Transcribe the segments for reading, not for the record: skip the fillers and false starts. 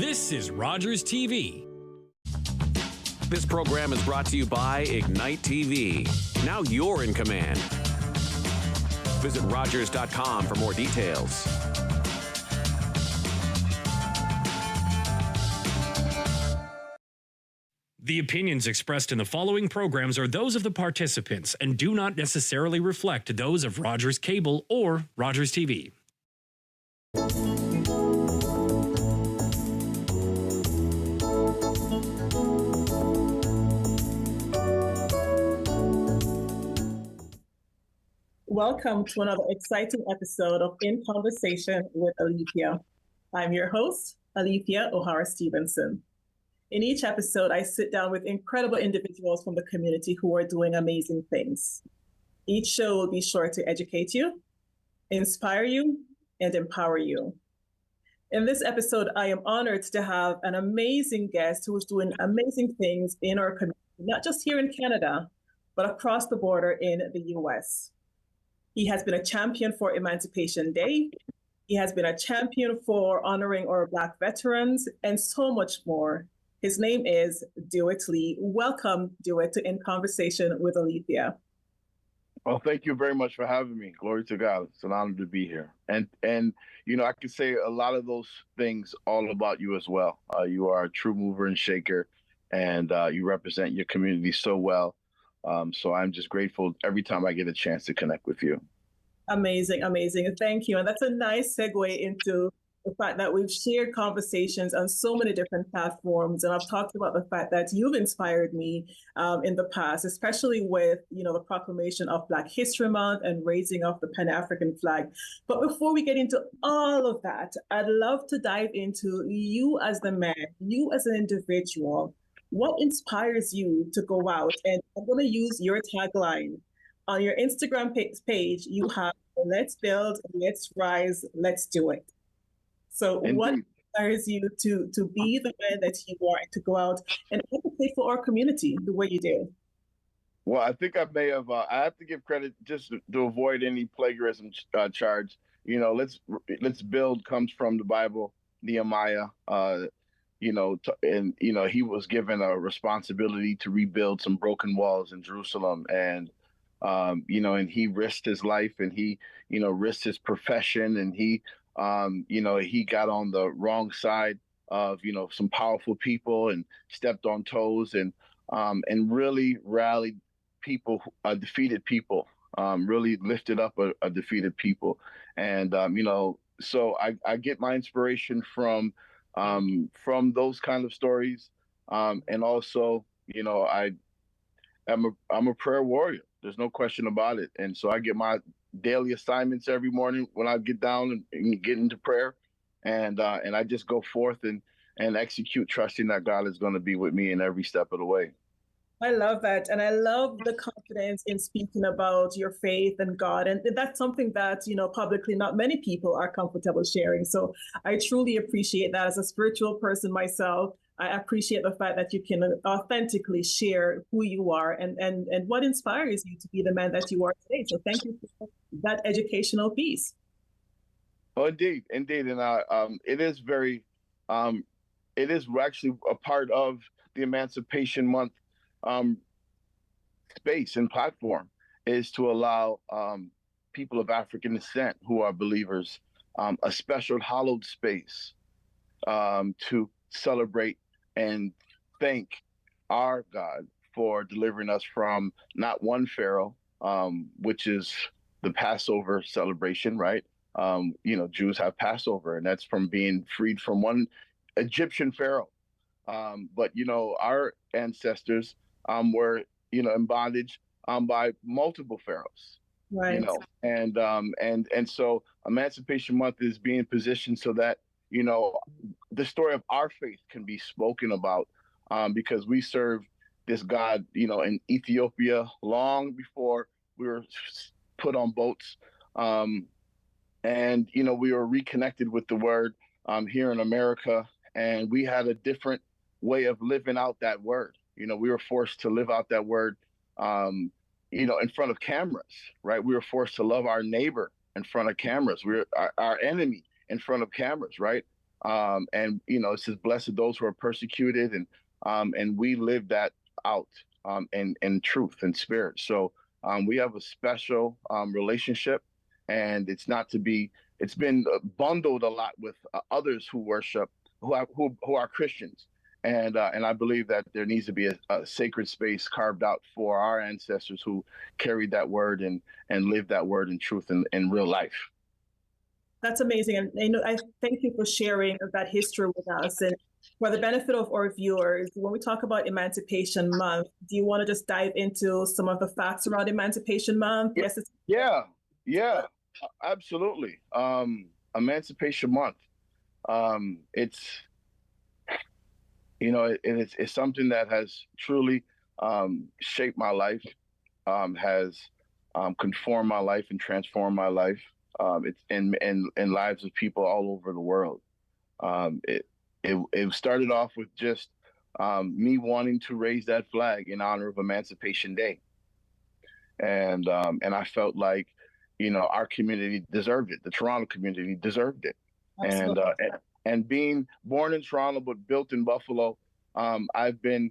This is Rogers TV. This program is brought to you by Ignite TV. Now you're in command. Visit Rogers.com for more details. The opinions expressed in the following programs are those of the participants and do not necessarily reflect those of Rogers Cable or Rogers TV. Welcome to another exciting episode of In Conversation with Alethia. I'm your host, Alethia O'Hara-Stephenson. In each episode, I sit down with incredible individuals from the community who are doing amazing things. Each show will be sure to educate you, inspire you, and empower you. In this episode, I am honored to have an amazing guest who is doing amazing things in our community, not just here in Canada, but across the border in the US. He has been a champion for Emancipation Day. He has been a champion for honoring our Black veterans and so much more. His name is Dewitt Lee. Welcome, Dewitt, to In Conversation with Alethia. Well, thank you very much for having me. Glory to God. It's an honor to be here. And you know, I could say a lot of those things all about you as well. You are a true mover and shaker, and you represent your community so well. So I'm just grateful every time I get a chance to connect with you. Amazing, amazing. Thank you. And that's a nice segue into the fact that we've shared conversations on so many different platforms. And I've talked about the fact that you've inspired me in the past, especially with, the proclamation of Black History Month and raising of the Pan-African flag. But before we get into all of that, I'd love to dive into you as the man, you as an individual. What inspires you to go out? And I'm going to use your tagline. On your Instagram page, you have, let's build, let's rise, let's do it. So indeed. What inspires you to be the man that you are and to go out and advocate for our community the way you do? Well, I think I may have, I have to give credit just to avoid any plagiarism charge. Let's build comes from the Bible, Nehemiah. He was given a responsibility to rebuild some broken walls in Jerusalem. And he risked his life and he, risked his profession. And he got on the wrong side of, some powerful people and stepped on toes and really rallied people, defeated people, really lifted up a defeated people. And, so I get my inspiration from those kind of stories. And also, I'm a prayer warrior. There's no question about it. And so I get my daily assignments every morning when I get down and get into prayer. And I just go forth and execute, trusting that God is going to be with me in every step of the way. I love that. And I love the confidence in speaking about your faith and God. And that's something that, publicly not many people are comfortable sharing. So I truly appreciate that. As a spiritual person myself, I appreciate the fact that you can authentically share who you are and what inspires you to be the man that you are today. So thank you for that educational piece. Oh, indeed. And it is it is actually a part of the Emancipation Month space and platform is to allow people of African descent who are believers a special hallowed space to celebrate and thank our God for delivering us from not one Pharaoh, which is the Passover celebration, right? Jews have Passover, and that's from being freed from one Egyptian Pharaoh. But our ancestors were, in bondage by multiple pharaohs. Right. And so Emancipation Month is being positioned so that the story of our faith can be spoken about, because we serve this God, in Ethiopia long before we were put on boats, and we were reconnected with the Word here in America, and we had a different way of living out that Word. We were forced to live out that Word, in front of cameras, right? We were forced to love our neighbor in front of cameras. We're our enemy in front of cameras, right? And it says, "Blessed those who are persecuted," and we live that out in truth and spirit. So we have a special relationship, and it's not to be. It's been bundled a lot with others who worship, who are Christians, and I believe that there needs to be a sacred space carved out for our ancestors who carried that word and lived that word in truth in real life. That's amazing. And I thank you for sharing that history with us. And for the benefit of our viewers, when we talk about Emancipation Month, do you want to just dive into some of the facts around Emancipation Month? Yes. Yeah, absolutely. Emancipation Month. It's it's something that has truly shaped my life, has conformed my life and transformed my life. It's in lives of people all over the world. It started off with just me wanting to raise that flag in honor of Emancipation Day, and I felt like our community deserved it. The Toronto community deserved it. Absolutely. And being born in Toronto but built in Buffalo, I've been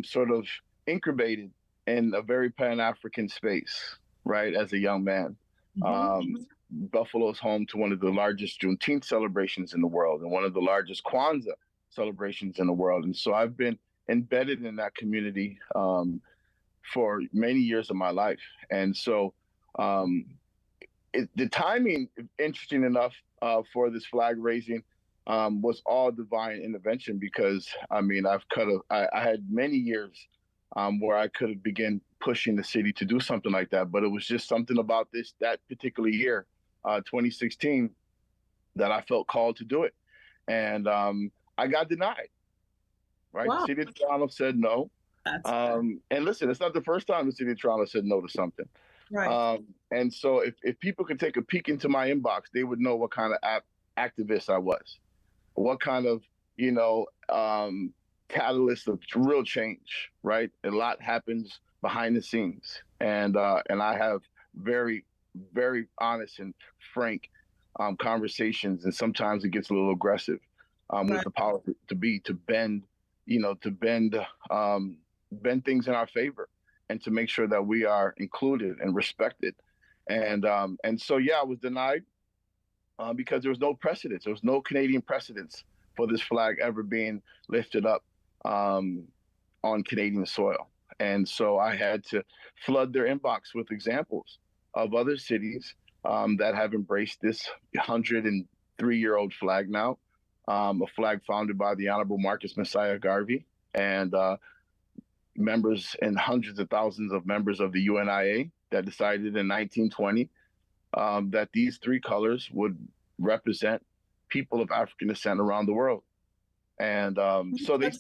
sort of incubated in a very Pan-African space, right, as a young man. Buffalo is home to one of the largest Juneteenth celebrations in the world and one of the largest Kwanzaa celebrations in the world. And so I've been embedded in that community for many years of my life. And so the timing, interesting enough, for this flag raising was all divine intervention, because I had many years where I could have begun pushing the city to do something like that, but it was just something about that particular year, 2016, that I felt called to do it, and I got denied. Right, wow. The city of Toronto said no, and listen, it's not the first time the city of Toronto said no to something. Right. And so if people could take a peek into my inbox, they would know what kind of activist I was, what kind of catalyst of real change. Right, a lot happens behind the scenes, and I have very, very honest and frank conversations, and sometimes it gets a little aggressive with the power to bend things in our favor, and to make sure that we are included and respected. And so I was denied because there was no precedence. There was no Canadian precedence for this flag ever being lifted up on Canadian soil. And so I had to flood their inbox with examples of other cities that have embraced this 103-year-old flag now, a flag founded by the Honorable Marcus Messiah Garvey and members and hundreds of thousands of members of the UNIA that decided in 1920 that these three colors would represent people of African descent around the world. And so they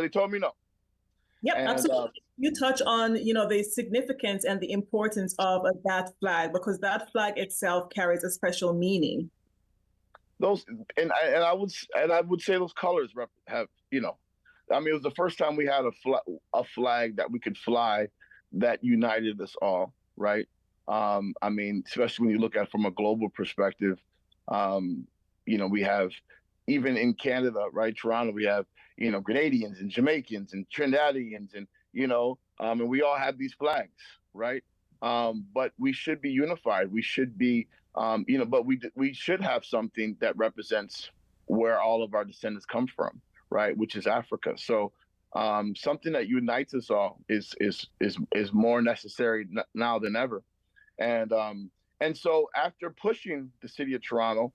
told me no. Yep, and, absolutely. You touch on, the significance and the importance of that flag, because that flag itself carries a special meaning. I would say those colors have, it was the first time we had a flag that we could fly that united us all, right? Especially when you look at it from a global perspective, we have, even in Canada, right, Toronto, we have, Grenadians and Jamaicans and Trinidadians and, and we all have these flags, right? But we should be unified. We should be, but we should have something that represents where all of our descendants come from, right? Which is Africa. So something that unites us all is more necessary now than ever. And so after pushing the city of Toronto,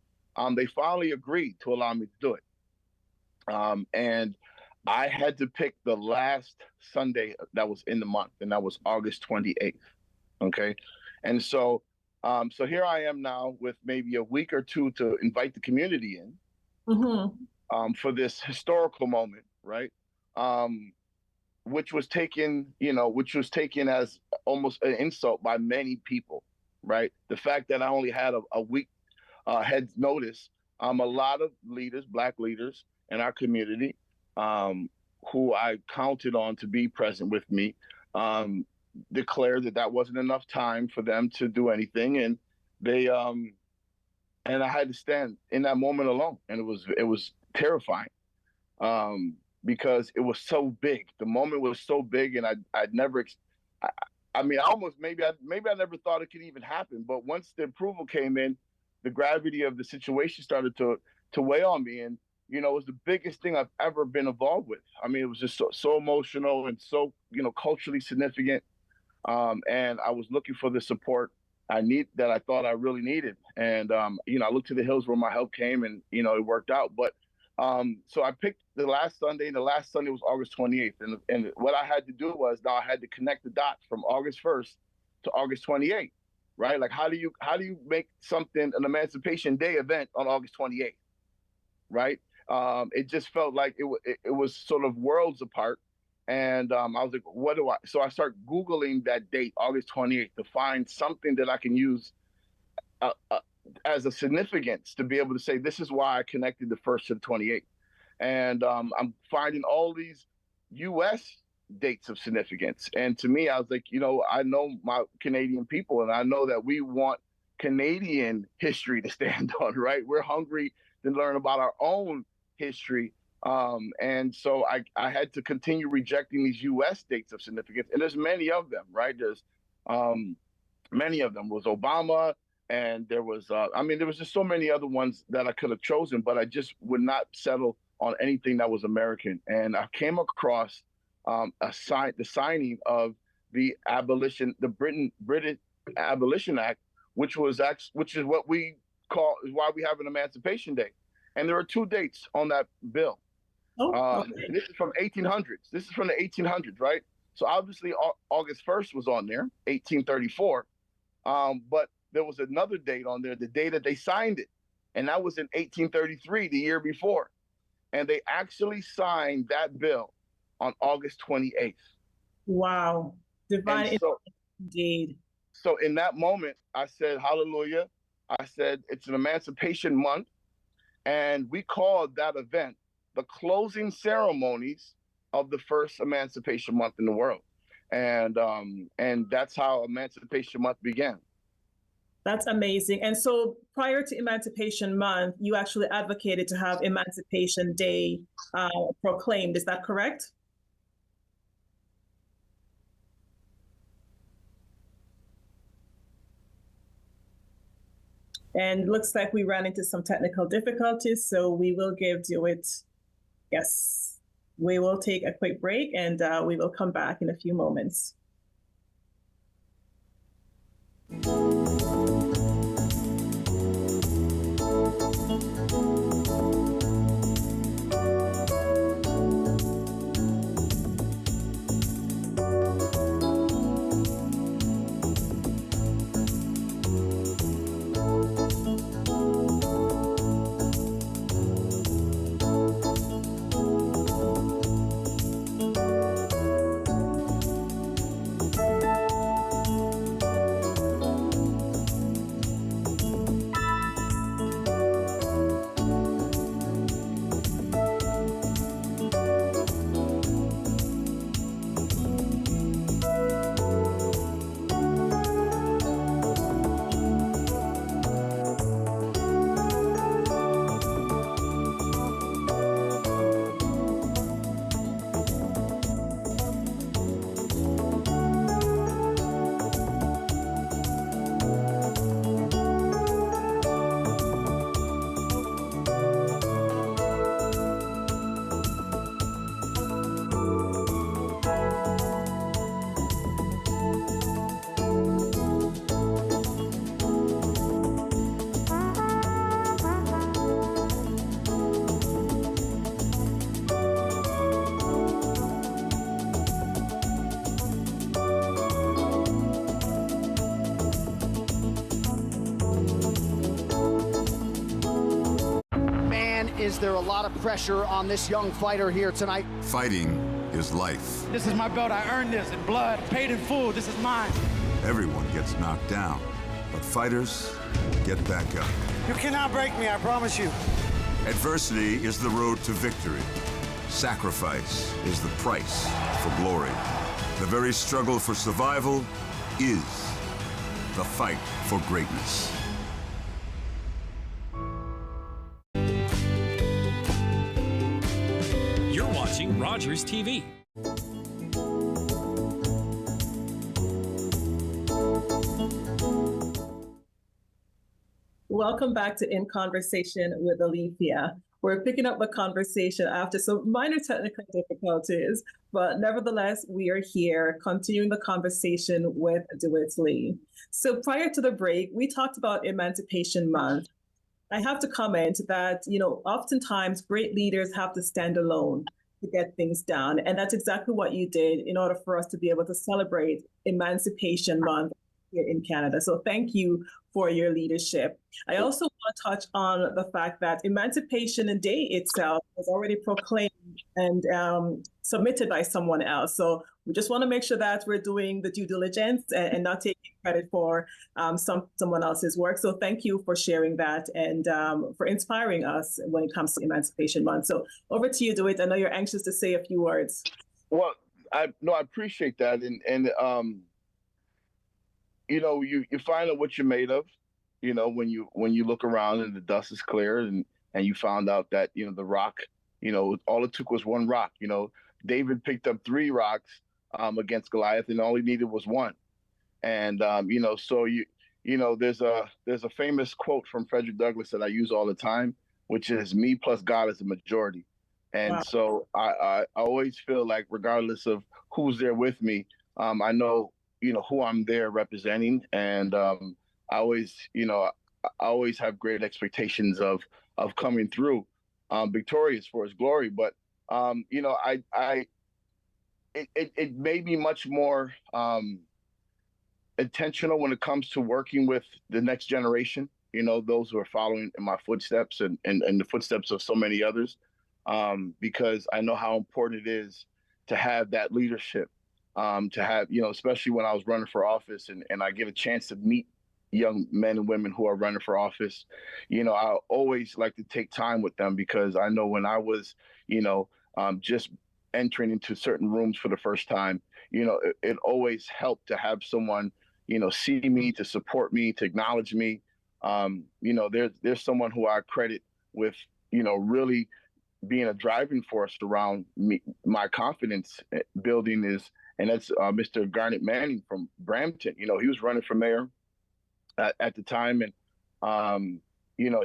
they finally agreed to allow me to do it. And I had to pick the last Sunday that was in the month, and that was August 28th. Okay. And so here I am now with maybe a week or two to invite the community in for this historical moment, right? Which was taken as almost an insult by many people, right? The fact that I only had a week head's notice, a lot of leaders, Black leaders in our community, who I counted on to be present with me, declared that wasn't enough time for them to do anything, and they and I had to stand in that moment alone, and it was terrifying, because it was so big. The moment was so big, and I'd never. I mean, I almost maybe I never thought it could even happen. But once the approval came in, the gravity of the situation started to weigh on me, and it was the biggest thing I've ever been involved with. I mean, it was just so emotional and so culturally significant, and I was looking for the support I thought I really needed, and I looked to the hills where my help came, and it worked out. But so I picked the last Sunday, and the last Sunday was August 28th, and what I had to do was now I had to connect the dots from August 1st to August 28th, right? Like how do you make something an Emancipation Day event on August 28th, right? It just felt like it was sort of worlds apart. And I was like, what do I? So I start Googling that date, August 28th, to find something that I can use as a significance to be able to say, this is why I connected the 1st to the 28th. And I'm finding all these U.S. dates of significance. And to me, I was like, I know my Canadian people, and I know that we want Canadian history to stand on, right? We're hungry to learn about our own history. And so I had to continue rejecting these U.S. dates of significance. And there's many of them, right? There's many of them. Was Obama, and there was, there was just so many other ones that I could have chosen, but I just would not settle on anything that was American. And I came across the signing of the British Abolition Act, which is what we call, is why we have an Emancipation Day. And there are 2 dates on that bill. Okay. This is from 1800s. This is from the 1800s, right? So obviously August 1st was on there, 1834. But there was another date on there, the day that they signed it. And that was in 1833, the year before. And they actually signed that bill on August 28th. Wow. Divine indeed. So in that moment, I said, hallelujah. I said, it's an Emancipation Month. And we called that event the closing ceremonies of the first Emancipation Month in the world. And that's how Emancipation Month began. That's amazing. And so prior to Emancipation Month, you actually advocated to have Emancipation Day proclaimed. Is that correct? And looks like we ran into some technical difficulties, so we will give Dewitt, yes, we will take a quick break, and we will come back in a few moments. Is there a lot of pressure on this young fighter here tonight? Fighting is life. This is my belt. I earned this in blood, paid in full. This is mine. Everyone gets knocked down, but fighters get back up. You cannot break me, I promise you. Adversity is the road to victory. Sacrifice is the price for glory. The very struggle for survival is the fight for greatness. Rogers TV. Welcome back to In Conversation with Alethia. We're picking up the conversation after some minor technical difficulties, but nevertheless, we are here continuing the conversation with Dewitt Lee. So prior to the break, we talked about Emancipation Month. I have to comment that, oftentimes great leaders have to stand alone to get things done. And that's exactly what you did in order for us to be able to celebrate Emancipation Month here in Canada. So thank you for your leadership. I also want to touch on the fact that Emancipation Day itself was already proclaimed and submitted by someone else. So we just want to make sure that we're doing the due diligence and not taking credit for someone else's work. So thank you for sharing that and for inspiring us when it comes to Emancipation Month. So over to you, Dewitt. I know you're anxious to say a few words. Well, I appreciate that. You find out what you're made of, when you look around and the dust is clear and you found out that, the rock, all it took was one rock. David picked up 3 rocks against Goliath and all he needed was one. And, so there's a famous quote from Frederick Douglass that I use all the time, which is me plus God is a majority. And wow. So I always feel like regardless of who's there with me, I know, who I'm there representing. And I always have great expectations of coming through victorious for his glory. But, it made me much more intentional when it comes to working with the next generation, those who are following in my footsteps and the footsteps of so many others, because I know how important it is to have that leadership. To have, especially when I was running for office and I get a chance to meet young men and women who are running for office, I always like to take time with them because I know when I was, just entering into certain rooms for the first time, it always helped to have someone, see me, to support me, to acknowledge me. There's someone who I credit with, really being a driving force around me, my confidence building is, and that's Mr. Garnet Manning from Brampton. He was running for mayor at the time, and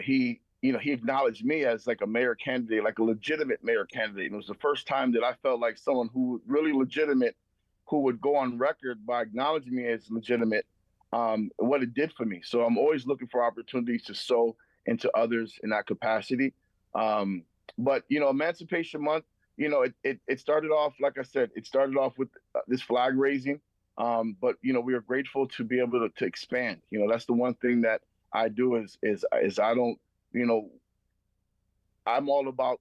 he acknowledged me as like a mayor candidate, like a legitimate mayor candidate. And it was the first time that I felt like someone who was really legitimate, who would go on record by acknowledging me as legitimate, what it did for me. So I'm always looking for opportunities to sow into others in that capacity. But Emancipation Month, it started off, like I said, it started off with this flag raising. But, we are grateful to be able to expand. That's the one thing that I do is I don't, I'm all about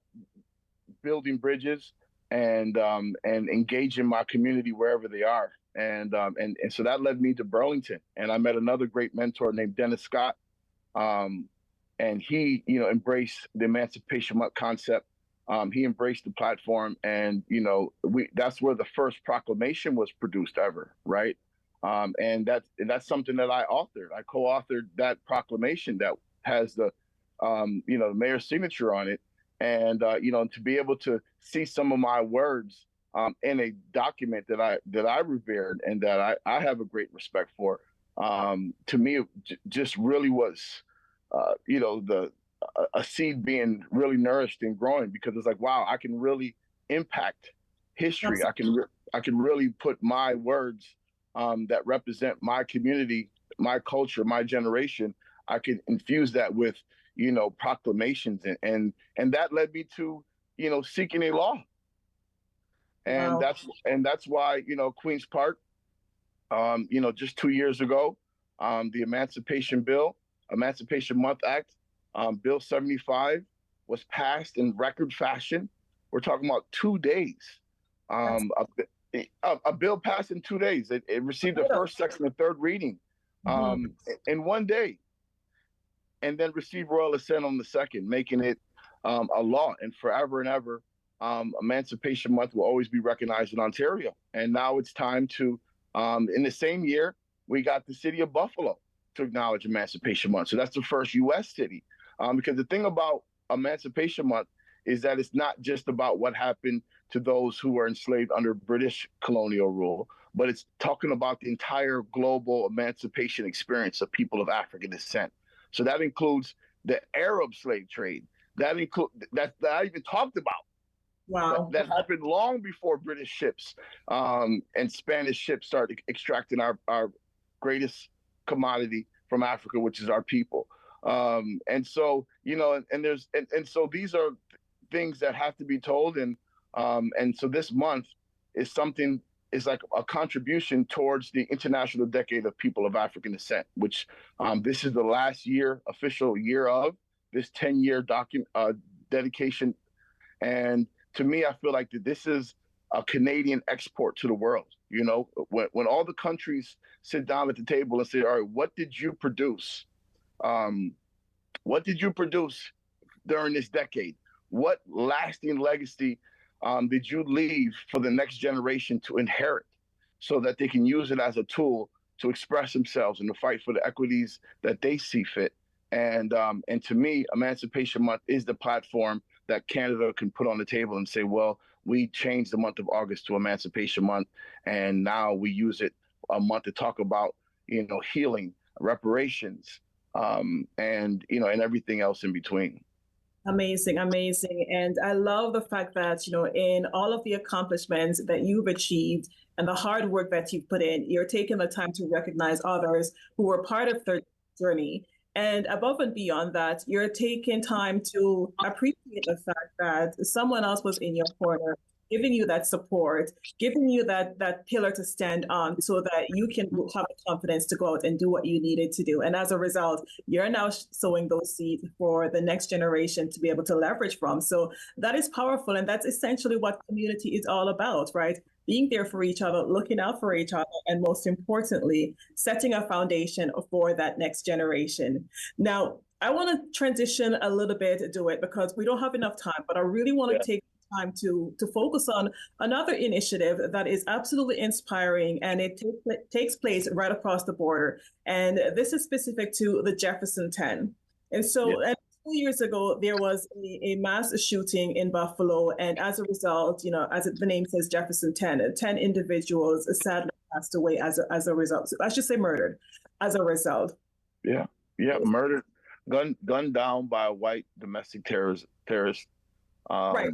building bridges and engaging my community wherever they are. And so that led me to Burlington. And I met another great mentor named Dennis Scott. And he, embraced the Emancipation Month concept. He embraced the platform, and that's where the first proclamation was produced ever, right? And that's something that I authored. I co-authored that proclamation that has the mayor's signature on it, and to be able to see some of my words in a document that I revered and that I have a great respect for, to me, it just really was, a seed being really nourished and growing, because it's like, wow, I can really impact history. I can really put my words that represent my community, my culture, my generation. I can infuse that with, proclamations, and that led me to, seeking a law. And wow. that's why, Queen's Park, just 2 years ago, the Emancipation Month Act, Bill 75 was passed in record fashion. We're talking about 2 days. A bill passed in 2 days. It received the first, second, and third reading in 1 day, and then received royal assent on the second, making it a law. And forever and ever, Emancipation Month will always be recognized in Ontario. And now it's time to, in the same year, we got the city of Buffalo to acknowledge Emancipation Month. So that's the first U.S. city. Because the thing about Emancipation Month is that it's not just about what happened to those who were enslaved under British colonial rule, but it's talking about the entire global emancipation experience of people of African descent. So that includes the Arab slave trade. That I even talked about. Wow. That happened long before British ships and Spanish ships started extracting our greatest commodity from Africa, which is our people. And so, and so these are things that have to be told. And so this month is like a contribution towards the International Decade of People of African Descent, which this is the last official year of this 10-year dedication. And to me, I feel like that this is a Canadian export to the world. When all the countries sit down at the table and say, all right, what did you produce? What did you produce during this decade? What lasting legacy did you leave for the next generation to inherit so that they can use it as a tool to express themselves and to fight for the equities that they see fit? And to me, Emancipation Month is the platform that Canada can put on the table and say, well, we changed the month of August to Emancipation Month, and now we use it a month to talk about, healing, reparations, and everything else in between. Amazing, amazing. And I love the fact that, in all of the accomplishments that you've achieved and the hard work that you've put in, you're taking the time to recognize others who were part of their journey. And above and beyond that, you're taking time to appreciate the fact that someone else was in your corner, giving you that support, giving you that pillar to stand on so that you can have the confidence to go out and do what you needed to do. And as a result, you're now sowing those seeds for the next generation to be able to leverage from. So that is powerful. And that's essentially what community is all about, right? Being there for each other, looking out for each other, and most importantly, setting a foundation for that next generation. Now, I want to transition a little bit, Dewitt, because we don't have enough time, but I really want to take time to focus on another initiative that is absolutely inspiring, and it takes place right across the border. And this is specific to the Jefferson 10. And so, and 2 years ago, there was a mass shooting in Buffalo. And as a result, as the name says, Jefferson 10 individuals sadly passed away as a result. So I should say murdered as a result. Yeah, murdered, gunned down by a white domestic terrorist. Right.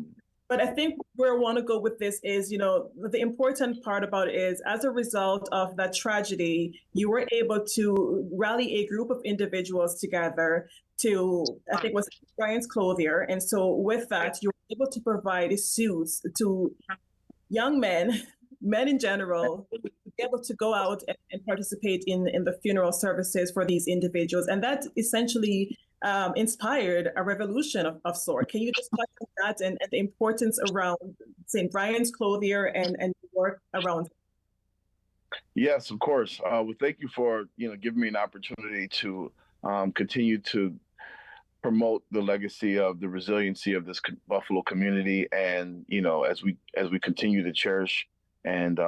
But I think where I want to go with this is, the important part about it is, as a result of that tragedy, you were able to rally a group of individuals together to, I think it was Brian's Clothier. And so with that, you were able to provide suits to young men in general, to be able to go out and participate in the funeral services for these individuals. And that essentially inspired a revolution of sort. Can you just touch on that and the importance around St. Brian's Clothier and work around? Yes, of course. Well, thank you for giving me an opportunity to continue to promote the legacy of the resiliency of this Buffalo community, and as we continue to cherish and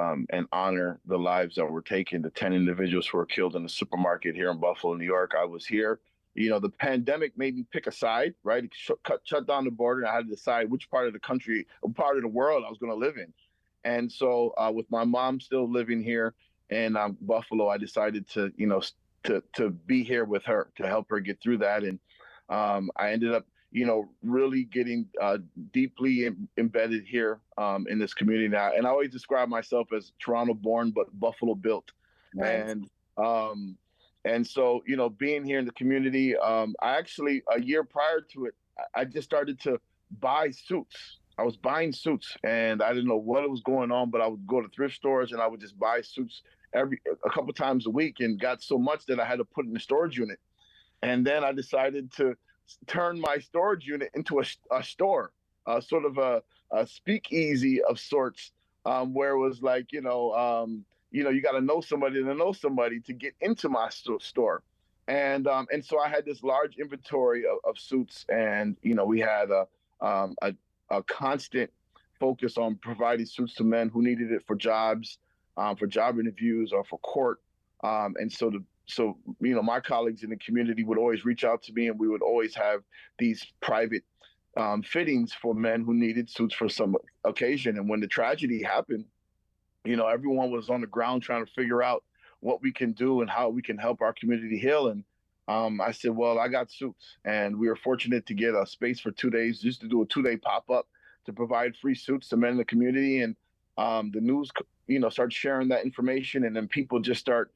honor the lives that were taken, the 10 individuals who were killed in the supermarket here in Buffalo, New York. I was here. The pandemic made me pick a side, right? It shut down the border, and I had to decide which part of the country, or part of the world I was going to live in. And so with my mom still living here in Buffalo, I decided to be here with her to help her get through that. And I ended up, really getting deeply embedded here in this community now. And I always describe myself as Toronto born, but Buffalo built. Right. And so, being here in the community, I actually, a year prior to it, I just started to buy suits. I was buying suits, and I didn't know what was going on, but I would go to thrift stores and I would just buy suits a couple times a week, and got so much that I had to put in a storage unit. And then I decided to turn my storage unit into a store, sort of a speakeasy of sorts, where it was like, you got to know somebody to know somebody to get into my store. And so I had this large inventory of suits, and, we had a constant focus on providing suits to men who needed it for jobs, for job interviews, or for court. And so my colleagues in the community would always reach out to me, and we would always have these private fittings for men who needed suits for some occasion. And when the tragedy happened, everyone was on the ground trying to figure out what we can do and how we can help our community heal. And I said, well, I got suits. And we were fortunate to get a space for 2 days just to do a 2-day pop-up to provide free suits to men in the community. And the news, started sharing that information, and then people just start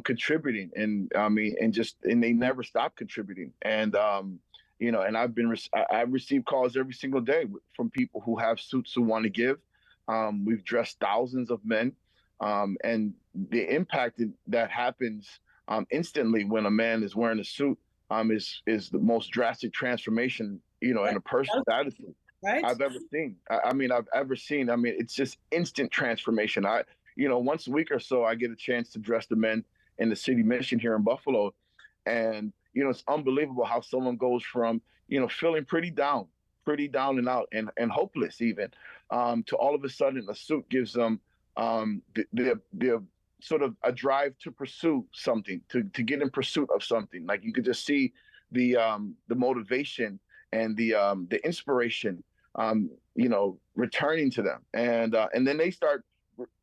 contributing. And and they never stop contributing. And, and I've received calls every single day from people who have suits who want to give. We've dressed thousands of men, and the impact that happens instantly when a man is wearing a suit is the most drastic transformation, in a person's attitude I've ever seen. I've ever seen. It's just instant transformation. Once a week or so, I get a chance to dress the men in the city mission here in Buffalo, and it's unbelievable how someone goes from feeling pretty down and out and hopeless even, to all of a sudden a suit gives them the sort of a drive to pursue something, to get in pursuit of something. Like, you could just see the motivation and the inspiration, returning to them, and then they start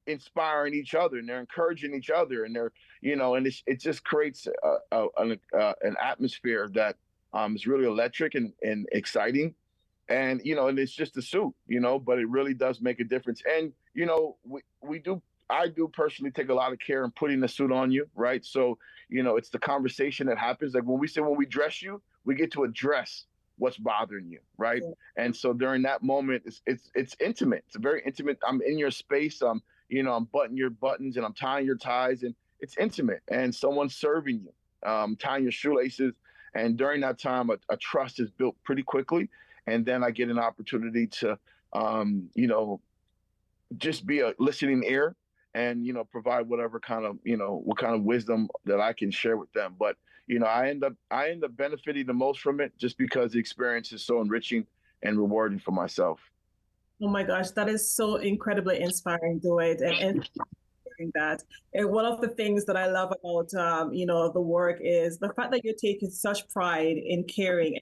inspiring each other, and they're encouraging each other, and they're and it just creates an atmosphere that is really electric and exciting. And and it's just a suit, but it really does make a difference. And I do personally take a lot of care in putting the suit on you, right? So it's the conversation that happens. Like when we dress you, we get to address what's bothering you, right? Yeah. And so during that moment, it's intimate. It's very intimate. I'm in your space. I'm buttoning your buttons and I'm tying your ties, and it's intimate. And someone's serving you, tying your shoelaces. And during that time, a trust is built pretty quickly. And then I get an opportunity to, just be a listening ear and, provide whatever kind of, what kind of wisdom that I can share with them. But, I end up benefiting the most from it, just because the experience is so enriching and rewarding for myself. Oh my gosh, that is so incredibly inspiring, Dewitt, and that. And one of the things that I love about the work is the fact that you're taking such pride in caring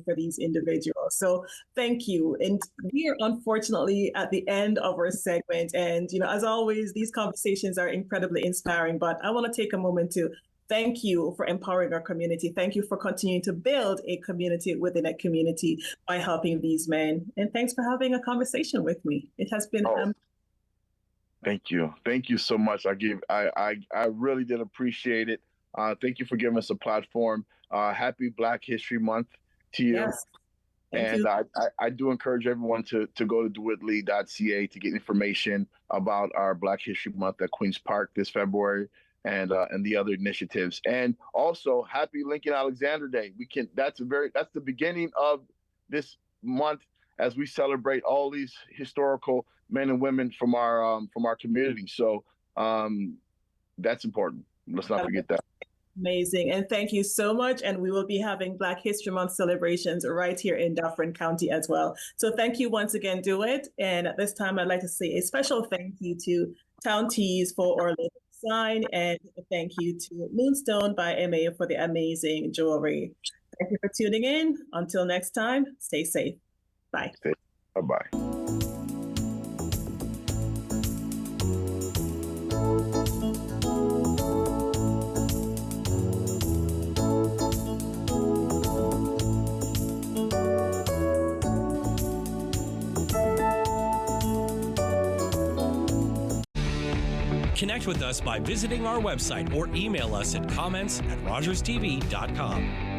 for these individuals. So thank you. And we are unfortunately at the end of our segment. And, as always, these conversations are incredibly inspiring, but I want to take a moment to thank you for empowering our community. Thank you for continuing to build a community within a community by helping these men. And thanks for having a conversation with me. It has been Thank you. Thank you so much. I really did appreciate it. Thank you for giving us a platform. Happy Black History Month to you. Yes. And I do encourage everyone to go to dewittlee.ca to get information about our Black History Month at Queens Park this February, and the other initiatives. And also, happy Lincoln Alexander Day. That's the beginning of this month as we celebrate all these historical men and women from our community. So that's important. Let's not forget that. Amazing. And thank you so much. And we will be having Black History Month celebrations right here in Dufferin County as well. So thank you once again, Dewitt. And at this time, I'd like to say a special thank you to Town Tees for our logo design, and thank you to Moonstone by MA for the amazing jewelry. Thank you for tuning in. Until next time, stay safe. Bye. Bye-bye. Connect with us by visiting our website or email us at comments@rogerstv.com.